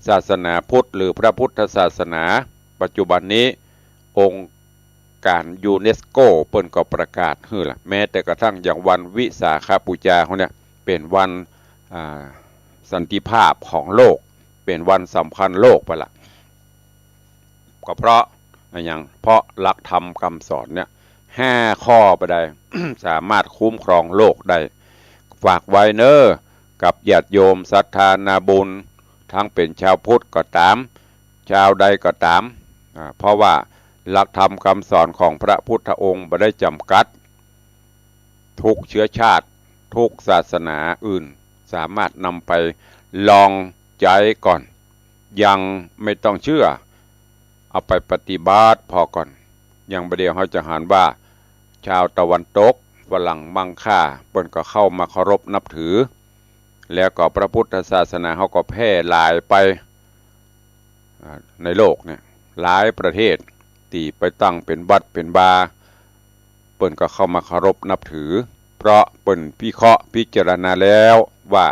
ศาสนาพุทธหรือพระพุทธศาสนาปัจจุบันนี้องค์การยูเนสโกเปิ้นก็ประกาศให้ล่ะแม้แต่กระทั่งอย่างวันวิสาขบูชาเขาเนี่ยเป็นวันสันติภาพของโลกเป็นวันสำคัญโลกไปละก็เพราะหลักธรรมคำสอนเนี่ย5 ข้อไปได้ สามารถคุ้มครองโลกได้ฝากไว้เนอกับญาติโยมศรัทธานาบุญทั้งเป็นชาวพุทธก็ตามชาวใดก็ตามเพราะว่าหลักธรรมคำสอนของพระพุทธองค์ไม่ได้จำกัดทุกเชื้อชาติทุกศาสนาอื่นสามารถนำไปลองใจก่อนยังไม่ต้องเชื่อเอาไปปฏิบัติพอก่อนยังประเดี๋ยวเขาจะหันว่าชาวตะวันตกฝรั่งมังค่าเปิ้นก็เข้ามาเคารพนับถือแล้วก็พระพุทธศาสนาเขาก็แพร่หลายไปในโลกเนี่ยหลายประเทศที่ไปตั้งเป็นวัดเป็นบาเปิ้นก็เข้ามาเคารพนับถือเพราะเปิ้นพิเคราะห์พิจารณาแล้วว่า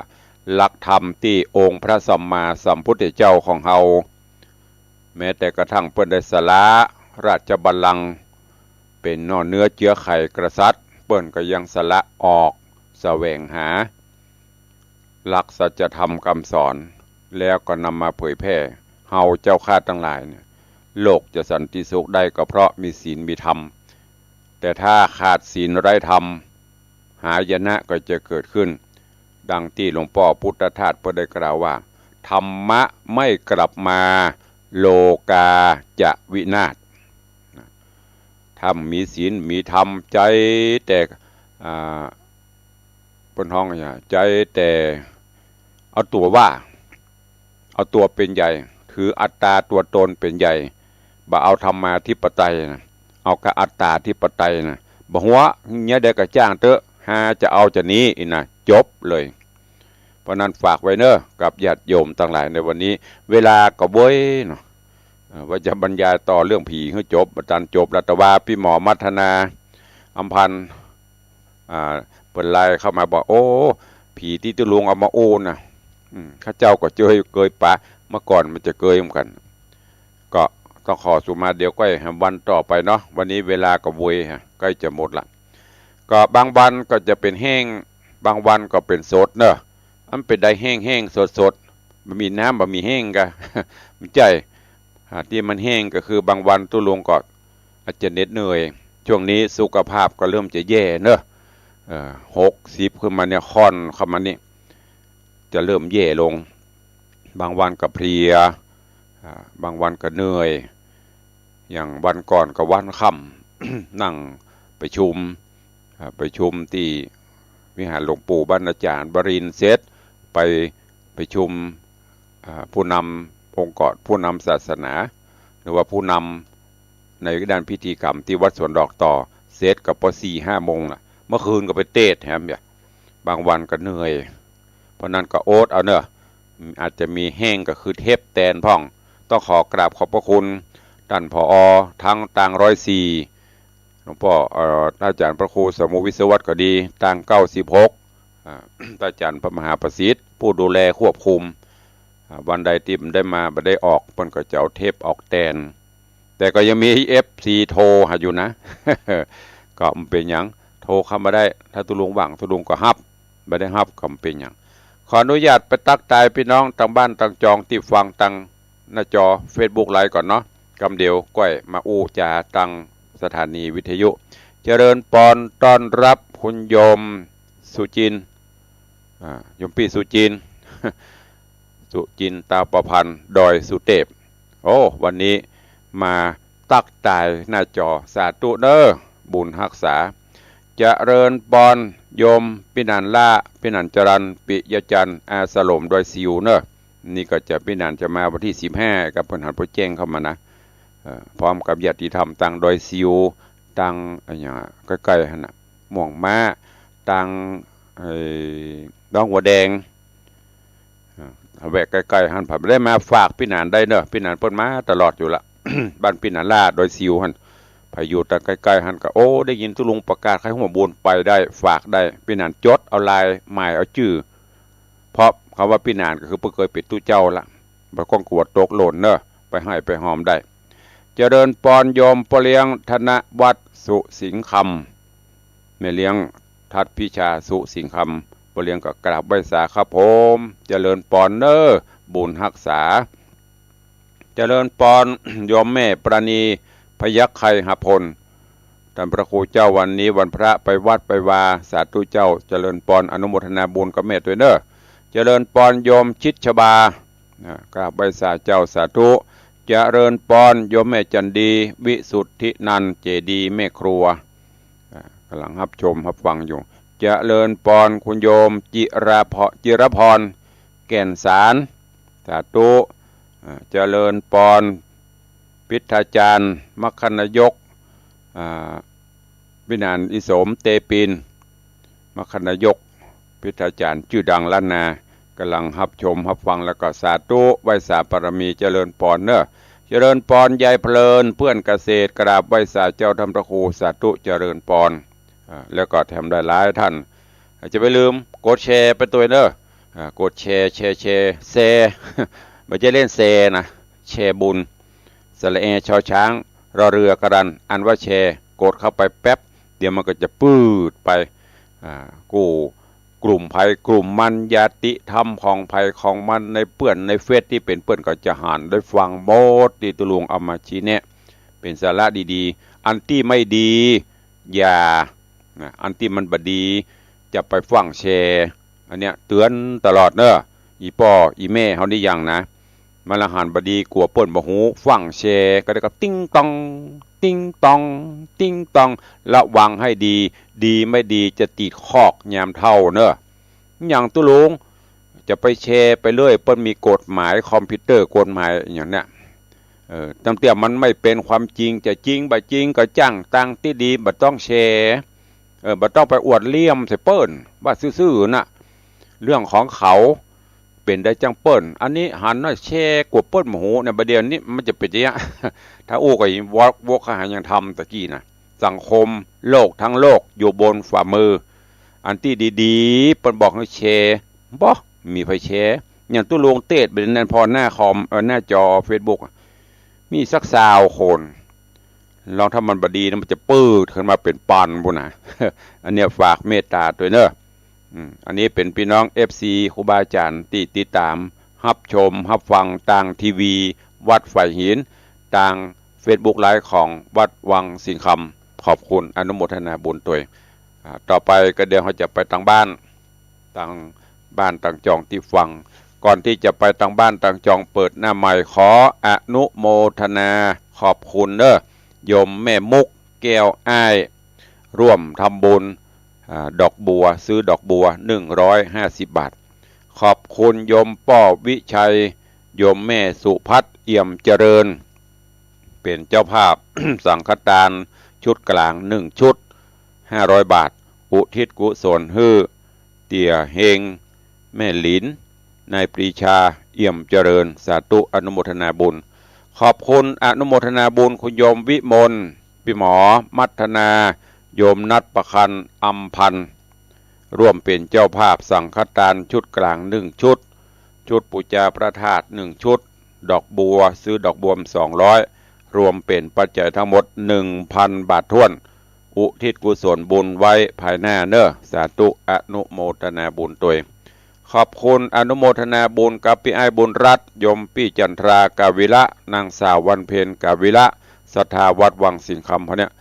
หลักธรรมที่องค์พระสัมมาสัมพุทธเจ้าของเฮาแม้แต่กระทั่งเปิ้นได้สละราชบัลลังก์เป็นเนื้อเชื้อไขกษัตริย์เปิ้นก็ยังสละออกแสวงหาหลักสัจธรรมคำสอนแล้วก็นำมาเผยแพร่เฮาเจ้าข้าทั้งหลายเนี่ยโลกจะสันติสุขได้ก็เพราะมีศีลมีธรรมแต่ถ้าขาดศีลไร้ธรรมหายนะก็จะเกิดขึ้นดังที่หลวงพ่อพุทธทาสได้กล่าวว่าธรรมะไม่กลับมาโลกาจะวินาศถ้ามีศีลมีธรรมใจแต่บนห้องเนี่ยใจแต่เอาตัวเป็นใหญ่ถืออัตตาตัวตนเป็นใหญ่บ่เอาธรรมาธิปไตยนะเอากะอัตตาธิปไตยนะบ่หัวเนี่ยเด็กกะจ้างเตอะหาจะเอาจะนี้อีนะจบเลยเพราะนั้นฝากไว้เนอะกับญาติโยมทั้งหลายในวันนี้เวลาก็เว้ยเนาะ ว่าจะบรรยายต่อเรื่องผีให้จบอาจารย์จบรัตวาพี่หมอมัทนาอัมพันธ์เปิดไลน์เข้ามาบอกโอ้ผีที่ตุลุงเอามาโอ้นะข้าเจ้าก็เจอเกยปะเมื่อก่อนมันจะเกยเหมือนกันก็ต้องขอสุมาเดี๋ยวก็วันต่อไปเนาะวันนี้เวลาก็เวยฮะใกล้จะหมดละก็บางวันก็จะเป็นแห้งบางวันก็เป็นสดเนอะมันเป็นได้แห้งสดมันมีน้ำมันมีแห้งกันมันใจที่มันแห้งก็คือบางวันตุลุงก็อาจจะเหน็ดเหนื่อยช่วงนี้สุขภาพก็เริ่มจะแย่เนอะ60ขึ้นมาเนี่ยค่อนเข้ามานี่จะเริ่มแย่ลงบางวันก็เพลียบางวันก็เหนื่อยอย่างวันก่อนก็วันค่ำ นั่งประชุมที่วิหารหลวงปู่บ้านอาจารย์บรินทร์เสร็จไปประชุมผู้นำองค์กรผู้นำศาสนาหรือว่าผู้นำในด้านพิธีกรรมที่วัดสวนดอกต่อเสร็จกับพอ4-5 โมงล่ะเมื่อคืนก็ไปเตะแถมเนี่ยบางวันก็เหนื่อยเพราะนั้นก็โอ๊ตเอาเนอะอาจจะมีแห้งก็คือเทปแตนพ่องต้องขอกราบขอบพระคุณท่านผอ.ทั้งต่าง104หลวงพ่ออาจารย์พระครูสมุวิศวัตก็ดีต่าง96อาจารย์พระมหาประสิทธิ์ผู้ดูแลควบคุมวันใดที่มันได้มาไม่ได้ออกมันก็จะเอาเทปออกแตนแต่ก็ยังมีFCโทรหาอยู่นะ ก็มันเป็นอย่างโทรเข้ามาได้ถ้าตุลุงว่างตุลุงก็ฮับไม่ได้ฮับก็เป็นอย่างขออนุญาตไปตักตายพี่น้องทางบ้านทางจองที่ฟังทางหน้าจอ Facebook ไลฟ์ก่อนเนาะกำเดียวก้อยมาอู้จาตังสถานีวิทยุเจริญปอนต้อนรับคุณโยมสุจินโยมพี่สุจิน สุจินตาประพันธ์ดอยสุเทพโอ้วันนี้มาตักตายหน้าจอสาธุเนอบุญรักษาเจริญปอนโยมพินันล่าพินันจรันปิยจันทร์อาสลมดอยซิวเนอนี่ก็จะพินันจะมาวันที่15กับพลหันพระแจ้งเข้ามานะพร้อมกับญาติธรรมต่างดอยซิวต่างอย่างใกล้ๆนะม่วงม้าต่างดองหัวแดงแวกใกล้ๆหันผมได้มาฝากพี่หนานได้เนอะพี่หนานเปิ้นมาตลอดอยู่ละ บ้านพี่หนานล่าโดยซิวหันพายุแต่ใกล้ๆหันก็โอ้ได้ยินตุลุงประกาศใครหัวบุญไปได้ฝากได้พี่หนานจดเอาลายหมายเอาชื่อเพราะคำว่าพี่หนานก็คือเพิ่งเคยปิดตู้เจ้าละบ่ก้องกวดตกหล่นเนอะไปให้ไปหอมได้เจริญปอนโยมปเลี้ยงธนวัฒน์สุสิงคำแม่เลี้ยงทัดพิชาสุสิงคำเลี้ยงก็กราบไหว้สาครับผมเจริญปอนเนอร์บุญรักษาเจริญปอนโยมแม่ปราณีพยัคฆ์ไคหพลท่านพระครูเจ้าวันนี้วันพระไปวัดไปวาสาธุเจ้าเจริญปอนอนุโมทนาบุญกับแม่ด้วยเนอเจริญปอนโยมชิดชบากราบไหว้สาเจ้าสาธุเจริญปอนโยมแม่จันดีวิสุทธินันเจดีแม่ครัวกำลังรับชมรับฟังอยู่เจริญปอนคุณโยมจิรพรแก่นสารสาธุเจริญปอนพิธาจารย์มัคคณายกวินานอิสมเตปินมัคคณายกพิธาจารย์ชื่อดังล้านนากำลังรับชมรับฟังแล้วก็สาธุไหว้สาปรมีเจริญปอนเนอะเจริญปอนยายเพลินเพื่อนเกษตรกราบไหว้สาเจ้าธรรมพระครูสาธุเจริญปอนแล้วก็ทำได้หลายท่านจะไปลืมกดแชร์ไปตัวเนอะกดแชร์ไม่ใช่เล่นแชร์นะแชร์บุญสระเอชอช้างรอเรือกระดันอันว่าแชร์กดเข้าไปแป๊บเดี๋ยวมันก็จะปืดไปกูกลุ่มภัยกลุ่มมันญาติธรรมของภัยของมันในเปื้อนในเฟซที่เป็นเปื้อนก็จะหันได้ฟังโบสที่ตุลุงเอามาชี้แนะเป็นสาระดีๆอันที่ไม่ดีอย่าอันที่มันบดีจะไปฟังแชร์อันเนี้ยเตือนตลอดเนอะอีพ่ออีแม่เขานี่ยังนะมันละหันบดีกลัวเปิ้นบ่หูฟังแชร์ก็ได้กับติ้งตองติ้งตองติ้งตองระวังให้ดีดีไม่ดีจะติดคอกยามเท่าเนอะอย่างตุลุงจะไปแชร์ไปเรื่อยเปิ้นมีกฎหมายคอมพิวเตอร์กฎหมายอย่างเนี้ยตั้งแต่มันไม่เป็นความจริงจะจริงบ่จริงก็จ้างตังที่ดีบ่ต้องแชร์บ่ต้องไปอวดเลี่ยมใส่เปิ้นว่าซื่อๆน่ะเรื่องของเขา เป็นได้จังเปิ้นอันนี้หันน้อยแช่กว่าเปิ้นหมูในประเดี๋ยวนี้มันจะเป็นอย่างนี้ถ้าอู้ก็ยังวอกหายังทำตะกี้นะสังคมโลกทั้งโลกอยู่บนฝ่ามืออันที่ดีๆเปิ้นบอกให้แชร์บ่มีไผแชร์อย่างตู้ลงเตดเป็นนั่นพอหน้าคอมหน้าจอ Facebook มีสัก20คนลองถ้ามันบดีนะมันจะปื้ดขึ้นมาเป็นปันพุ่นน่ะ อันเนี้ยฝากเมตตาด้วยเนอะอันนี้เป็นพี่น้อง FC ครูบาอาจารย์ที่ติดตามรับชมรับฟังทางทีวีวัดไฟหินทาง Facebook ไลฟ์ของวัดวังสิงคำขอบคุณอนุโมทนาบุญตัวต่อไปก็เดี๋ยวเราจะไปทางบ้านต่างจองที่ฟังก่อนที่จะไปทางบ้านต่างจองเปิดหน้าใหม่ขออนุโมทนาขอบคุณเนอะโยมแม่มุกแก้วอ้ายร่วมทำบุญดอกบัวซื้อดอกบัว150 บาทขอบคุณโยมป้อวิชัยโยมแม่สุพัฒน์เอี่ยมเจริญเป็นเจ้าภาพ สังฆทานชุดกลาง1 ชุด500 บาทอุทิศกุศลฮือเตี่ยเฮงแม่หลินนายปรีชาเอี่ยมเจริญสาธุอนุโมทนาบุญขอบคุณอนุโมทนาบุญคุณโยมวิมลพี่หมอมัทนาโยมนัดประคันอัมพันธ์ร่วมเป็นเจ้าภาพสังฆทานชุดกลาง1 ชุดปูชาพระธาตุ1 ชุดดอกบัวซื้อดอกบัว200รวมเป็นปัจจัยทั้งหมด 1,000 บาทถ้วนอุทิศกุศลบุญไว้ภายหน้าเนอะสาธุอนุโมทนาบุญตัวขอบคุณอนุโมทนาบุญกับพี่ไอบุญรัตน์ยมพี่จันทรากาวิละนางสาววันเพ็ญกาวิละศรัทธาวัดวังสิงคำพเนี่ย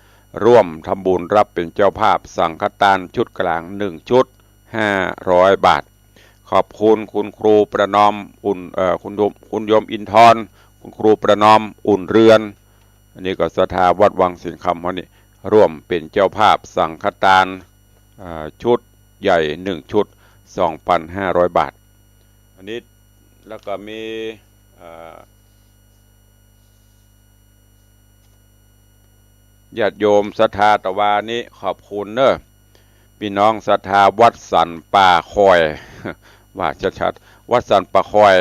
ร่วมทำบุญรับเป็นเจ้าภาพสังฆทานชุดกลาง1 ชุด500 บาทขอบคุณคุณครูประนอมอุ่นคุณโยมอินทร์คุณครูประนอมอุ่นเรือนอันนี้ก็ศรัทธาวัดวังสิงคำพเนี่ยร่วมเป็นเจ้าภาพสังฆทานชุดใหญ่1 ชุด2,500 บาทอันนี้แล้วก็มีญาติโยมศรัทธาตะวานี้ขอบคุณเนอะพี่น้องศรัทธาวัดสันป่าคอยว่าชัดๆวัดสันป่าคอย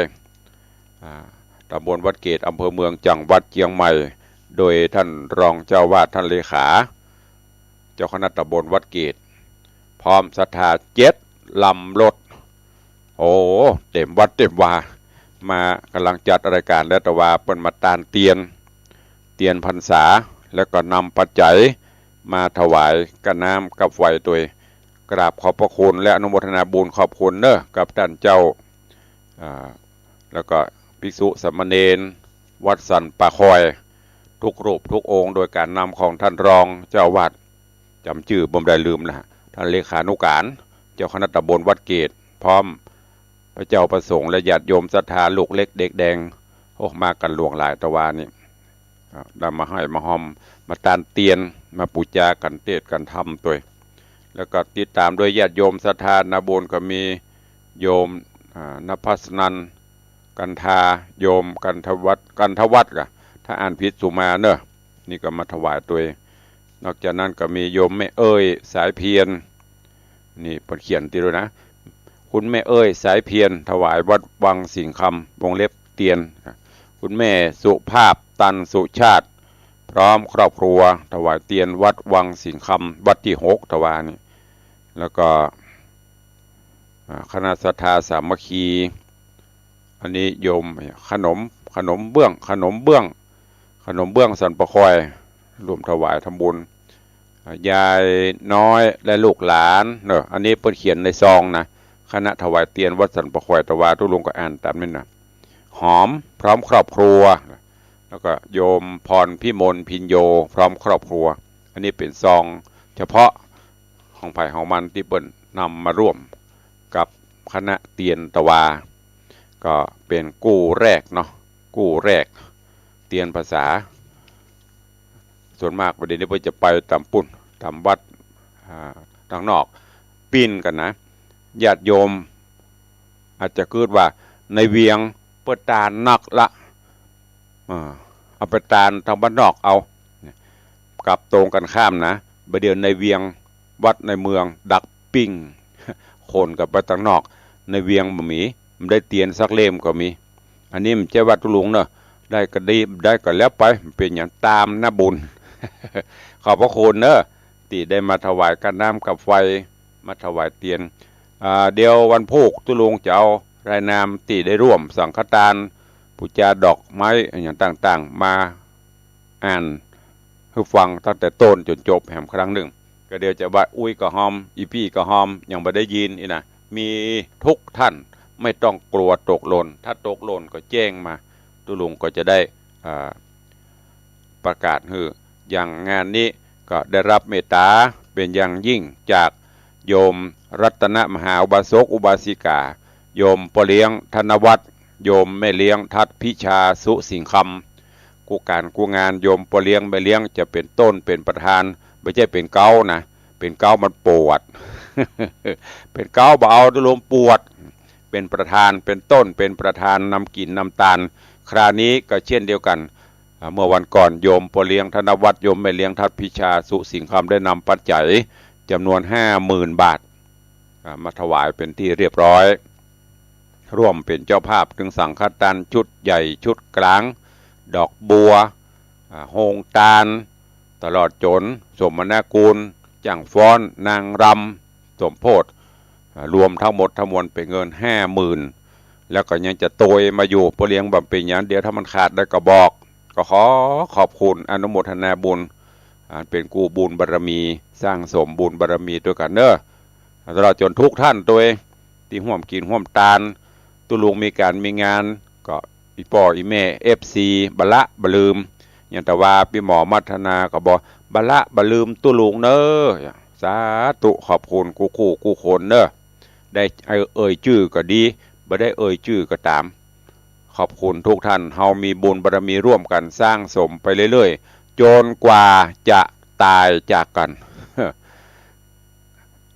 ตำบลวัดเกตอำเภอเมืองจังหวัดเชียงใหม่โดยท่านรองเจ้าวาดท่านเลขาเจ้าคณะตำบลวัดเกตพร้อมศรัทธา7 ลำรถโอ้เต็มวัดเต็มวามากำลังจัดรายการและตะวาเป็นมาตานเตียนพรรษาแล้วก็นำปัจจัยมาถวายกับน้ำกับไฟตัวกราบขอบพระคุณและอนุโมทนาบุญขอบคุณเนอะกับท่านเจ้าแล้วก็ภิกษุสามเณรวัดสันป่าคอยทุกรูปทุกองค์โดยการนำของท่านรองเจ้าวัดจำชื่อบ่ได้ลืมนะท่านเลขานุการเจ้าคณะตำบลวัดเกตพร้อมพระเจ้าประสงค์และญาติโยมศรัทธาลูกเล็กเด็กแดงโอ้มากันหลวงหลายตะวันนี่นำมาให้มาหอมมาตานเตียนมาปูจากันเทศกันธรรมตัวแล้วก็ติดตามด้วยญาติโยมศรัทธานาบุญก็มีโยมนภัสนันกันทาโยมกันทวัฒน์กะถ้าอ่านผิดสุมาเนอะนี่ก็มาถวายตัวนอกจากนั้นก็มีโยมแม่เอ้ยสายเพียรนี่เพิ่นเขียนติด้วยนะคุณแม่เอ้ยสายเพียรถวายวัดวังสิงคำวงเล็บเตียนคุณแม่สุภาพตันสุชาติพร้อมครอบครัวถวายเตียนวัดวังสิงคำวัดที่6ถวายนี่แล้วก็คณะศรัทธาสามัคคีอันนี้โยมขนมเบื้องสันปะคอยรวมถวายทำบุญยายน้อยและลูกหลานเนอะอันนี้เปิดเขียนในซองนะคณะถวายเตียนวัดสันปะคอยตะวาทุลุงก็อ่านตามนี้นะหอมพร้อมครอบครัวแล้วก็โยมพรพิมลพินโยพร้อมครอบครัวอันนี้เป็นซองเฉพาะของไผ่ของมันที่เปิ้นนำมาร่วมกับคณะเตียนตะวาก็เป็นกู้แรกเนาะกู้แรกเตียนภาษาส่วนมากประเด็นนี้เพื่อจะไปตามปุ่นตามวัดทางนอกปีนกันนะญาติโยมอาจจะคิดว่าในเวียงเปิดตานักละเอาไปตาทางบ้านนอกเอากลับตรงกันข้ามนะประเดี๋ยวในเวียงวัดในเมืองดักปิ้งคนกับไปทางนอกในเวียงบะหมี่ มันได้เตียนสักเล่มก็มีอันนี้มันเจ้าวัดตุลุงเนอะได้ก็ดีได้ก็แล้วไปเป็นอย่างตามหน้าบุญ ขอบพระคุณเนอะที่ได้มาถวายกันน้ำกับไฟมาถวายเตียนเดี๋ยววันพุธตุลุงจะเอารายนามที่ได้ร่วมสังฆทานปูจาดอกไม้อย่างต่างๆมาอ่านให้ฟังตั้งแต่ต้นจนจบแห่งครั้งหนึ่งก็เดี๋ยวจะว่าอุ้ยก็หอมอีพี่ก็หอมยังไม่ได้ยินนะมีทุกท่านไม่ต้องกลัวตกหล่นถ้าตกหล่นก็แจ้งมาตุลุงก็จะได้ประกาศให้อย่างงานนี้ก็ได้รับเมตตาเป็นอย่างยิ่งจากโยมรัตนมหาอุบาสกอุบาสิกาโยมพ่อเลี้ยงธนวัฒน์โยมแม่เลี้ยงทัดพิชาสุสิงคำกูการกูงานโยมพ่อเลี้ยงแม่เลี้ยงจะเป็นต้นเป็นประธานไม่ใช่เป็นเก้านะเป็นเก้ามันปวด เป็นเก้าเบาตุลุงปวดเป็นประธานเป็นต้นเป็นประธานนำกินนำตาลคราวนี้ก็เช่นเดียวกันเมื่อวันก่อนโยมพ่อเลี้ยงธนวัฒน์โยมแม่เลี้ยงทัดพิชาสุสิงคำได้นำปัจจัยจำนวน 50,000 บาทมาถวายเป็นที่เรียบร้อยร่วมเป็นเจ้าภาพถึงสังฆทานชุดใหญ่ชุดกลางดอกบัวโฮงตาลตลอดจนสมนากูลจังฟ้อนนางรำสมโพธิรวมทั้งหมดทั้งมวลเป็นเงิน 50,000 แล้วก็ยังจะโตยมาอยู่พ่อเลี้ยงบำเพ็ญอย่างเดียวถ้ามันขาดได้ก็บอกก็ขอบคุณอนุโมทนาบุญเป็นกูบุญบารมีสร้างสมบุญบารมีด้วยกันเนอะตลอดจนทุกท่านตัวที่ห่วมกินห่วมตาลตุลุงมีการมีงานก็อีป่ออีแม่FCบละบลืมอย่างแต่ว่าพี่หมอมัฒนาก็บอกบละบลืมตุลุงเนอะสาธุขอบคุณกูคู่กูคนเนอะได้เอ่ยชื่อก็ดีบ่ได้เอ่ยชื่อก็ตามขอบคุณทุกท่านเฮามีบุญบารมีร่วมกันสร้างสมไปเรื่อยๆจนกว่าจะตายจากกัน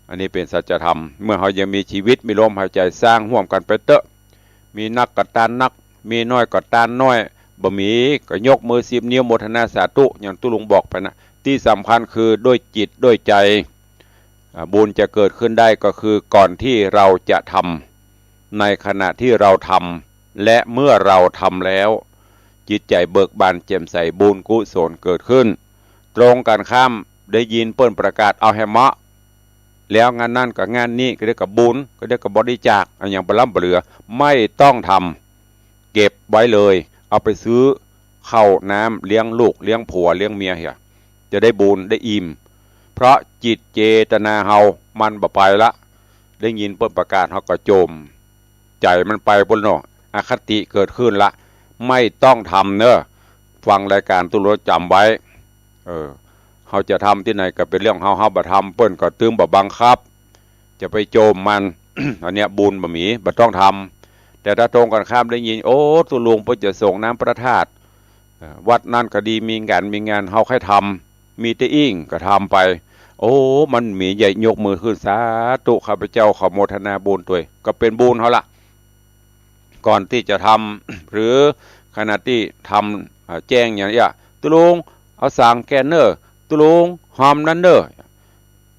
อันนี้เป็นสัจธรรมเมื่อเฮายังมีชีวิตมีลมหายใจสร้างร่วมกันไปเตอะมีนักก็ตานนักมีน้อยก็ตานน้อยบ่มีก็ยกมือ10 นิ้วโมทนาสาธุอย่างตุลุงบอกไปนะที่สำคัญคือด้วยจิตด้วยใจบุญจะเกิดขึ้นได้ก็คือก่อนที่เราจะทำในขณะที่เราทำและเมื่อเราทำแล้วจิตใจเบิกบานแจ่มใสบุญกุศลเกิดขึ้นตรงกันข้ามได้ยินเปิ้นประกาศเอาแฮมะแล้วงานนั่นกับงานนี้ก็เรียกกับบุญก็เรียกกับบริจาคอย่างบล้ำเบลือไม่ต้องทำเก็บไว้เลยเอาไปซื้อข้าวน้ำเลี้ยงลูกเลี้ยงผัวเลี้ยงเมียเหียจะได้บุญได้อิ่มเพราะจิตเจตนาเฮามันบ่ไปละได้ยินเปิ้นประกาศเฮาก็โจมใจมันไปบนเนาะอคติเกิดขึ้นละไม่ต้องทำเนอะฟังรายการตุลจำไว้เขาจะทำที่ไหนก็เป็นเรื่องเฮาบ่ทำเปิ้นก็ตื้มบ่บังคับจะไปโจมมัน อันเนี้ยบุญบ่มีบ่ต้องทำแต่ถ้าตรงกันข้ามได้ยินโอ้ตุลุงเพิ่นจะส่งน้ำพระธาตุวัดนั่นก็ดีมีงานเฮาให้ทำมีแต่อิ่งก็ทำไปโอ้มันมีใหญ่ยกมือขึ้นสาธุข้าพเจ้าขอโมทนาบุญตัวก็เป็นบุญเขาละก่อนที่จะทำ หรือขณะที่ทำแจ้งอย่างนี้ตุลุงเอาสั่งแกนเนอร์ตุลุงหอมนั่นเนอร์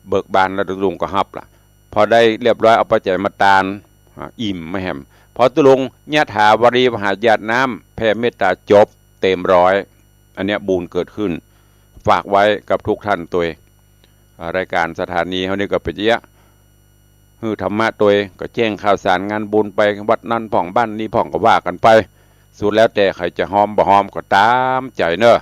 เบิกบานแล้วตุลุงก็ฮับละพอได้เรียบร้อยเอาปัจจัยมาตาลอิ่มไม่แหมพอตุลุงญาถาวรีมหาญาติน้ำแผ่เมตตาจบเต็มร้อยอันเนี้ยบุญเกิดขึ้นฝากไว้กับทุกท่านตัวรายการสถานีเขานี่ก็เป็นเยอะธรรมะตัวก็แจ้งข่าวสารงานบุญไปวัดนั่นผ่องบ้านนี้ผ่องก็ว่ากันไปสุดแล้วแต่ใครจะหอมบ่หอมก็ตามใจเนอะ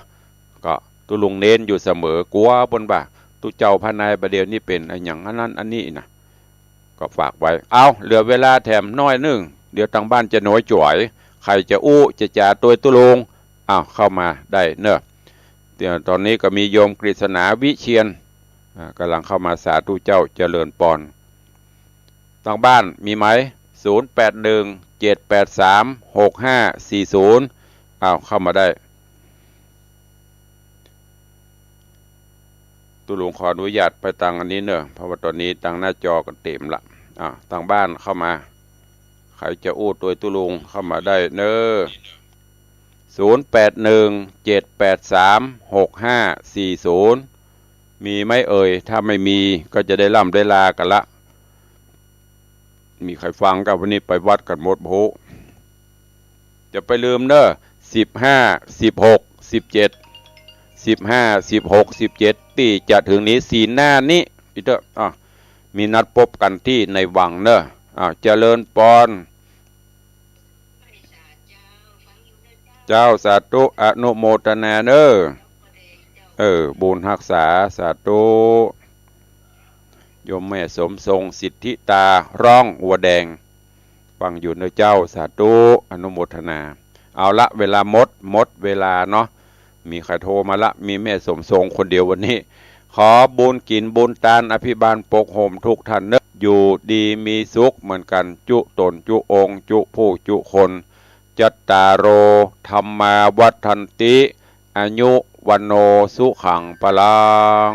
ก็ตุลุงเน้นอยู่เสมอกลัวบนบ่าตุเจ้าพนายประเดี๋ยวนี้เป็นอย่างนั้นอันนี้นะก็ฝากไว้เอาเหลือเวลาแถมน้อยนึงเดี๋ยวทางบ้านจะน้อยจ่วยใครจะอู้จะจ่าตัวตุลุงเข้ามาได้เนอะเดี๋ยวตอนนี้ก็มีโยมกฤษณาวิเชียนกำลังเข้ามาสาธุเจ้าเจริญปอนทางบ้านมีไหม0817836540เข้ามาได้ตุลุงขออนุญาตไปตังอันนี้เนอะเพราะว่าตอนนี้ตังหน้าจอกันเต็มละทางบ้านเข้ามาใครจะอู้ตัวตุลุงเข้ามาได้เนอะ0817836540มีไหมเอ่ยถ้าไม่มีก็จะได้ล่ำได้ลากันละ มีใครฟังกับวันนี้ไปวัดกันหมดโบจะไปลืมเนอะ15 16 17 15 16 17ปีจะถึงนี้สีหน้านี้พี่เด้อมีนัดพบกันที่ในวังเนอะเจริญปอนเจ้าสาธุอนุโมทนาเนอบุญรักษาสาธุโยมแม่สมทรงสิทธิตาร้องอัวแดงฟังอยู่เนอะเจ้าสาธุอนุโมทนาเอาละเวลาหมดเวลาเนาะมีใครโทรมาละมีแม่สมทรงคนเดียววันนี้ขอบุญกินบุญทานอภิบาลปกโฮมทุกท่านเนอะอยู่ดีมีสุขเหมือนกันจุตนจุองค์จุผู้จุคนจัตตารโอธรรมาวัฏันติอายุวันโนสุขังปลัง